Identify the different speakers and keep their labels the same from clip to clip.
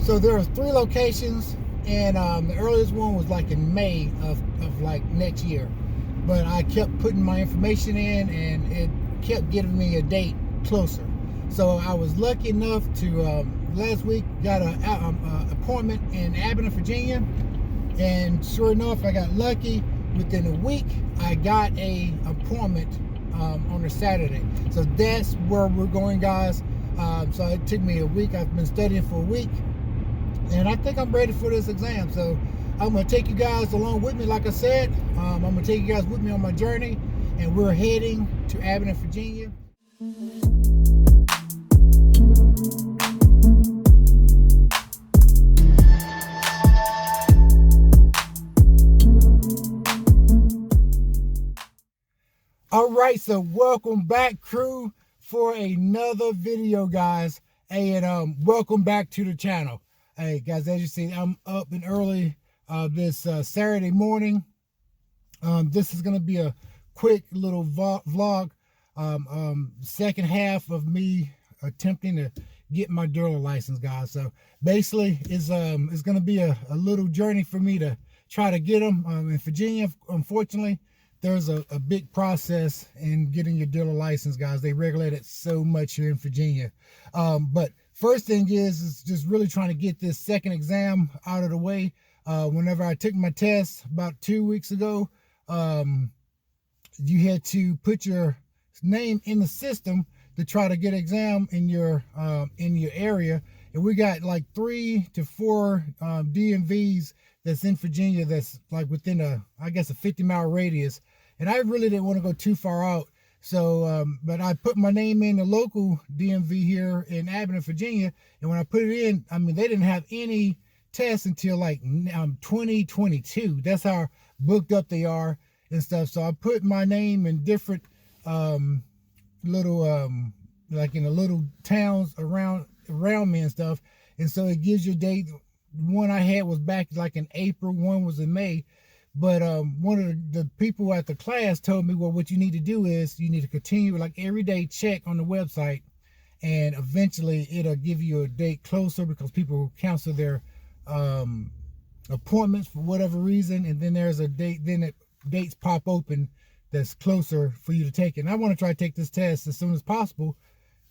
Speaker 1: So there are 3 locations, and the earliest one was like in May of like next year. But I kept putting my information in, and it kept giving me a date closer. So I was lucky enough to last week got an appointment in Abingdon, Virginia, and sure enough, I got lucky. Within a week, I got a appointment on a Saturday. So that's where we're going, guys. So it took me a week. I've been studying for a week, and I think I'm ready for this exam. So I'm going to take you guys along with me. Like I said, I'm going to take you guys with me on my journey, and we're heading to Abingdon, Virginia. All right, so welcome back, crew, for another video, guys. Hey, and welcome back to the channel. Hey, guys, as you see, I'm up and early this Saturday morning. This is going to be a quick little vlog, second half of me attempting to get my dealer license, guys. So basically, it's going to be a little journey for me to try to get them. In Virginia, unfortunately, there's a big process in getting your dealer license, guys. They regulate it so much here in Virginia. But first thing is just really trying to get this second exam out of the way. Whenever I took my test about 2 weeks ago, you had to put your name in the system to try to get an exam in your area. And we got like 3 to 4 DMVs that's in Virginia that's like within a 50-mile radius. And I really didn't want to go too far out. So, but I put my name in the local DMV here in Abingdon, Virginia. And when I put it in, I mean, they didn't have any tests until like 2022. That's how booked up they are and stuff. So I put my name in different little, like in the little towns around me and stuff. And so it gives you a date. One I had was back like in April, one was in May. But one of the people at the class told me, well, what you need to do is you need to continue like every day check on the website, and eventually it'll give you a date closer because people cancel their appointments for whatever reason. And then there's a date, then dates pop open that's closer for you to take it. And I want to try to take this test as soon as possible,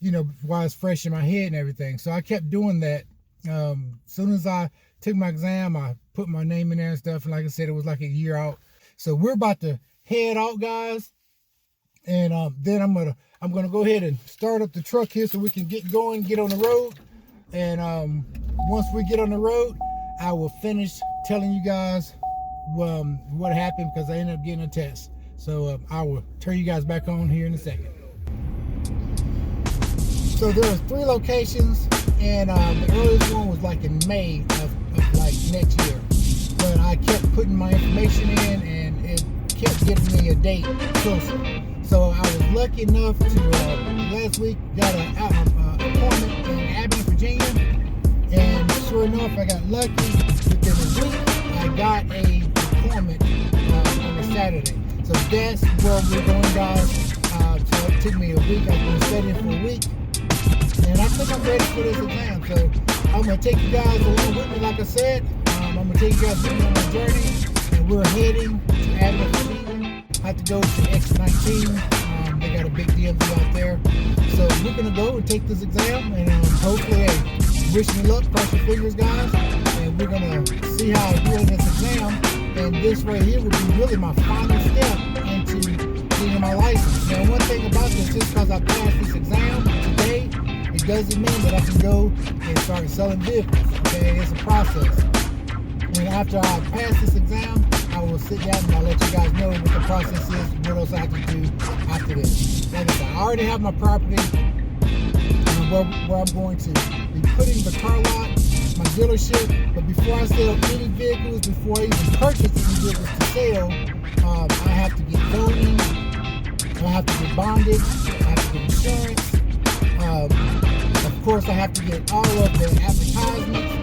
Speaker 1: you know, while it's fresh in my head and everything. So I kept doing that. As soon as I took my exam, I put my name in there and stuff, and like I said, it was like a year out. So we're about to head out, guys, and then I'm gonna go ahead and start up the truck here so we can get going, get on the road. And once we get on the road, I will finish telling you guys what happened, because I ended up getting a test. So I will turn you guys back on here in a second. So there are 3 locations, and the earliest one was like in May of like next year. But I kept putting my information in, and it kept giving me a date closer. So I was lucky enough to last week got an appointment in Abingdon, Virginia, and sure enough, I got lucky. Within a week, I got a appointment on a Saturday. So that's where we're going, guys. So it took me a week. I've been studying for a week. And I think I'm ready for this exam. So I'm going to take you guys along with me, like I said. I'm going to take you guys with me on my journey. And we're heading to Abingdon, Virginia. I have to go to X19. They got a big DMV out there. So we're going to go and take this exam. And hopefully, hey, wish me luck. Cross your fingers, guys. And we're going to see how I do in this exam. And this right here will be really my final step into getting my license. Now, one thing about this, just because I passed this exam today, it doesn't mean that I can go and start selling vehicles. Okay, it's a process. And after I pass this exam, I will sit down and I'll let you guys know what the process is, what else I have to do after this. Like I said, I already have my property where I'm going to be putting the car lot, my dealership. But before I sell any vehicles, before I even purchase any vehicles to sell, I have to get zoning, I have to get bonded, I have to get insurance. Of course, I have to get all of the advertisements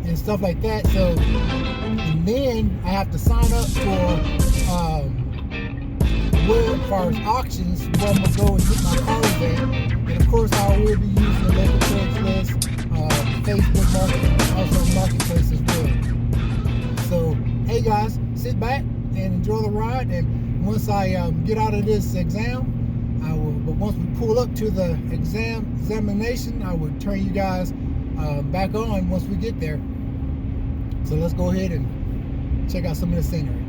Speaker 1: and stuff like that. So, and then I have to sign up for where, as far as auctions, where I'm gonna go and get my cars at. And of course, I will be using the local Craigslist, Facebook marketing, sit back and enjoy the ride. And once I get out of this exam, I will. But once we pull up to the examination, I will turn you guys back on once we get there. So let's go ahead and check out some of the scenery.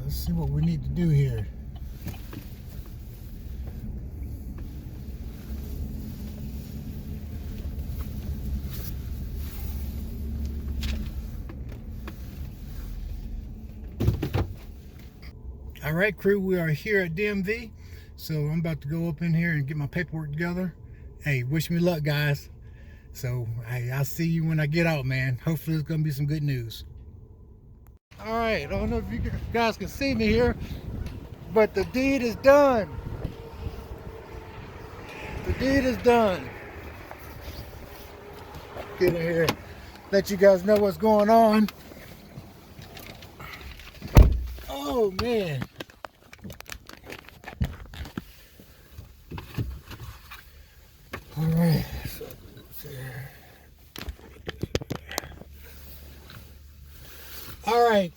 Speaker 1: See what we need to do here. All right, crew, we are here at DMV. So I'm about to go up in here and get my paperwork together. Hey, wish me luck, guys. So I'll see you when I get out, man. Hopefully it's gonna be some good news. All right, I don't know if you guys can see me here, but the deed is done. The deed is done. Get in here, let you guys know what's going on. Oh man. All right. All right,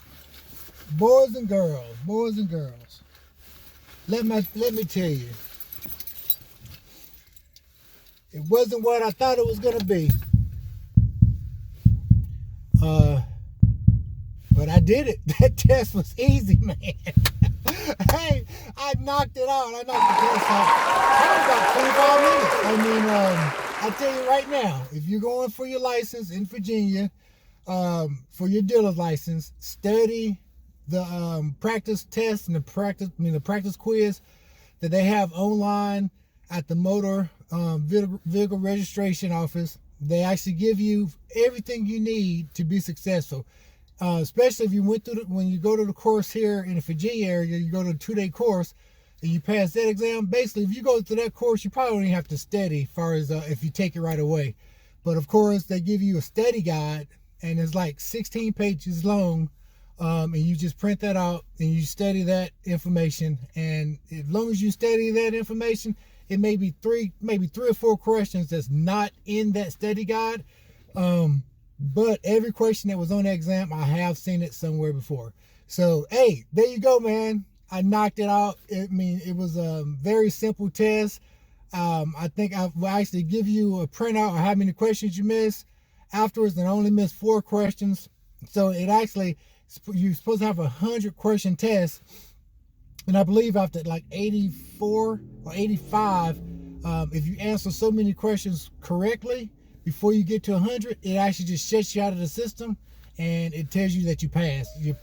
Speaker 1: boys and girls, let me tell you, it wasn't what I thought it was gonna be. But I did it. That test was easy, man. Hey, I knocked it out. I knocked the test out. It was about 25 minutes. I mean, I tell you right now, if you're going for your license in Virginia, for your dealer's license, study the practice test and the practice quiz that they have online at the motor vehicle registration office. They actually give you everything you need to be successful. Especially if you went through when you go to the course here in the Virginia area, you go to a 2-day course and you pass that exam. Basically, if you go through that course, you probably don't even have to study as far as if you take it right away. But of course, they give you a study guide, and it's like 16 pages long, and you just print that out and you study that information. And as long as you study that information, it may be three or four questions that's not in that study guide. But every question that was on the exam, I have seen it somewhere before. So, hey, there you go, man. I knocked it out. I mean, it was a very simple test. I think I will actually give you a printout of how many questions you missed afterwards, and I only missed 4 questions. So it actually, you're supposed to have a 100-question test. And I believe after like 84 or 85, if you answer so many questions correctly, before you get to 100, it actually just shuts you out of the system, and it tells you that you passed. You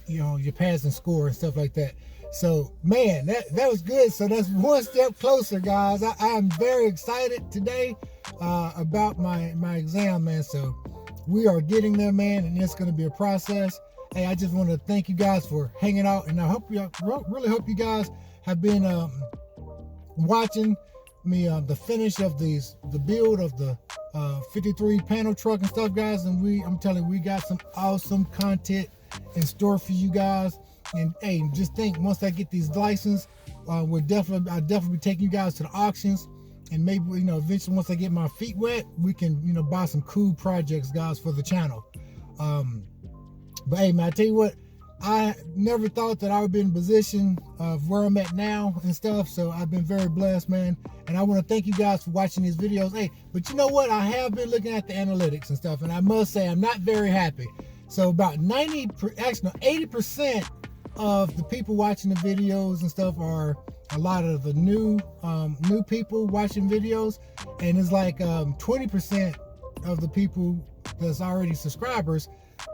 Speaker 1: passing score and stuff like that. So, man, that was good. So that's one step closer, guys. I am very excited today about my exam, man. So we are getting there, man, and it's going to be a process. Hey, I just want to thank you guys for hanging out, and I really hope you guys have been watching me the finish of the build of the 53 panel truck and stuff, guys. And I'm telling you, we got some awesome content in store for you guys. And hey, just think, once I get these license, I'll definitely be taking you guys to the auctions, and maybe eventually once I get my feet wet, we can buy some cool projects, guys, for the channel. But hey, man, I tell you what, I never thought that I would be in a position of where I'm at now and stuff. So I've been very blessed, man. And I want to thank you guys for watching these videos. Hey, but you know what? I have been looking at the analytics and stuff, and I must say I'm not very happy. So about 80% of the people watching the videos and stuff are a lot of the new people watching videos, and it's like 20% of the people that's already subscribers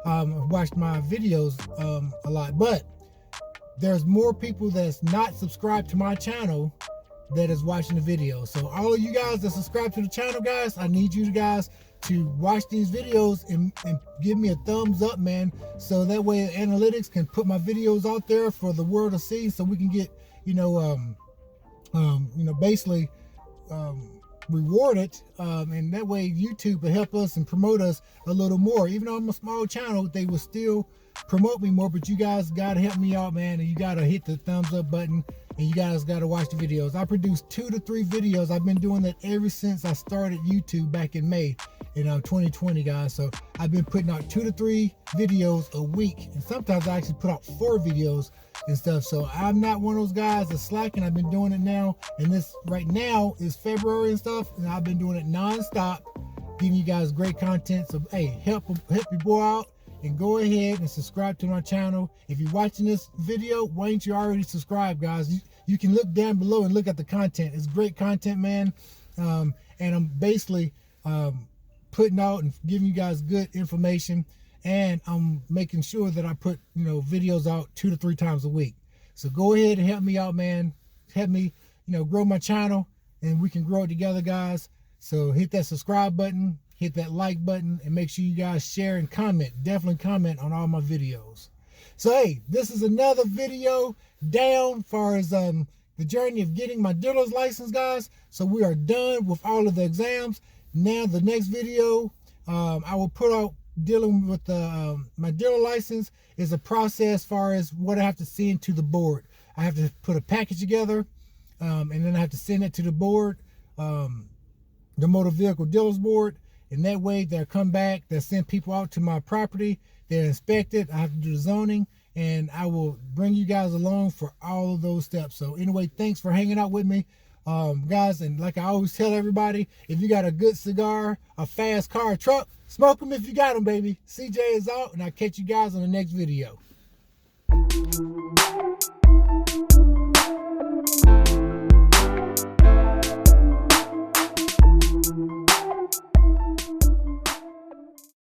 Speaker 1: watched my videos a lot. But there's more people that's not subscribed to my channel that is watching the video. So all of you guys that subscribe to the channel, guys, I need you guys to watch these videos and give me a thumbs up, man, so that way analytics can put my videos out there for the world to see, so we can get basically rewarded, and that way YouTube will help us and promote us a little more. Even though I'm a small channel, they will still promote me more. But you guys gotta help me out, man, and you gotta hit the thumbs up button, and you guys gotta watch the videos. I produce 2 to 3 videos. I've been doing that ever since I started YouTube back in May in 2020, guys. So I've been putting out 2 to 3 videos a week, and sometimes I actually put out 4 videos and stuff. So I'm not one of those guys that's slacking. I've been doing it now, and this right now is February and stuff, and I've been doing it non-stop, giving you guys great content. So hey, help your boy out and go ahead and subscribe to my channel. If you're watching this video, why ain't you already subscribed, guys? You can look down below and look at the content. It's great content, man. And I'm basically putting out and giving you guys good information, and I'm making sure that I put videos out 2 to 3 times a week. So go ahead and help me out, man. Help me grow my channel, and we can grow it together, guys. So hit that subscribe button, hit that like button, and make sure you guys share and comment. Definitely comment on all my videos. So hey, this is another video down as far as the journey of getting my dealer's license, guys. So we are done with all of the exams. Now the next video I will put out dealing with my dealer license is a process as far as what I have to send to the board. I have to put a package together, and then I have to send it to the board, the Motor Vehicle Dealers Board, and that way they'll come back, they'll send people out to my property, they'll inspect it, I have to do the zoning, and I will bring you guys along for all of those steps. So anyway, thanks for hanging out with me, guys. And like I always tell everybody, if you got a good cigar, a fast car, a truck, smoke them if you got them, baby. CJ is out, and I'll catch you guys on the next video.